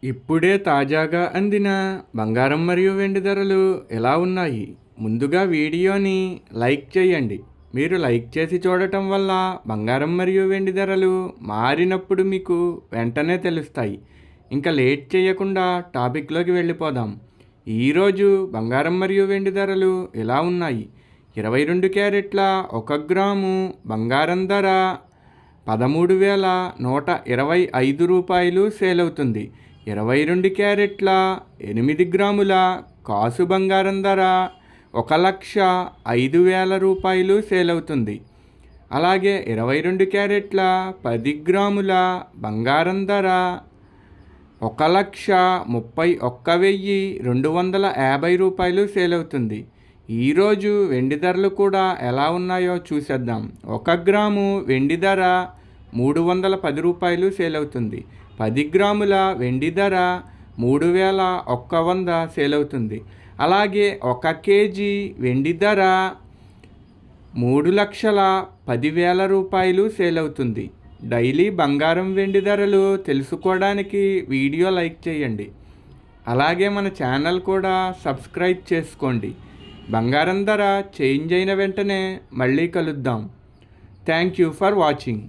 ఇప్పుడే తాజాగా అందిన బంగారం మరియు వెండి ధరలు ఎలా ఉన్నాయి? ముందుగా వీడియోని లైక్ చేయండి. మీరు లైక్ చేసి చూడటం వల్ల బంగారం మరియు వెండి ధరలు మారినప్పుడు మీకు వెంటనే తెలుస్తాయి. ఇంకా లేట్ చేయకుండా టాపిక్లోకి వెళ్ళిపోదాం. ఈరోజు బంగారం మరియు వెండి ధరలు ఎలా ఉన్నాయి? 22 క్యారెట్ల 1 గ్రాము బంగారం ధర 13,125 రూపాయలు సేల్ అవుతుంది. 22 క్యారెట్ల 8 గ్రాముల కాసు బంగారం ధర 1,05,000 రూపాయలు సేల్ అవుతుంది. అలాగే 22 క్యారెట్ల 10 గ్రాముల బంగారం ధర 1,31,250 రూపాయలు సేల్ అవుతుంది. ఈరోజు వెండి ధరలు కూడా ఎలా ఉన్నాయో చూసేద్దాం. 1 గ్రాము వెండి ధర 310 రూపాయలు సేల్ అవుతుంది. 10 గ్రాముల వెండి ధర 3,100 సేల్ అవుతుంది. అలాగే 1 కేజీ వెండి ధర 3,10,000 రూపాయలు సేల్ అవుతుంది. డైలీ బంగారం వెండి ధరలు తెలుసుకోవడానికి వీడియో లైక్ చేయండి. అలాగే మన ఛానల్ కూడా సబ్స్క్రైబ్ చేసుకోండి. బంగారం ధర చేంజ్ అయిన వెంటనే మళ్ళీ కలుద్దాం. Thank you for watching.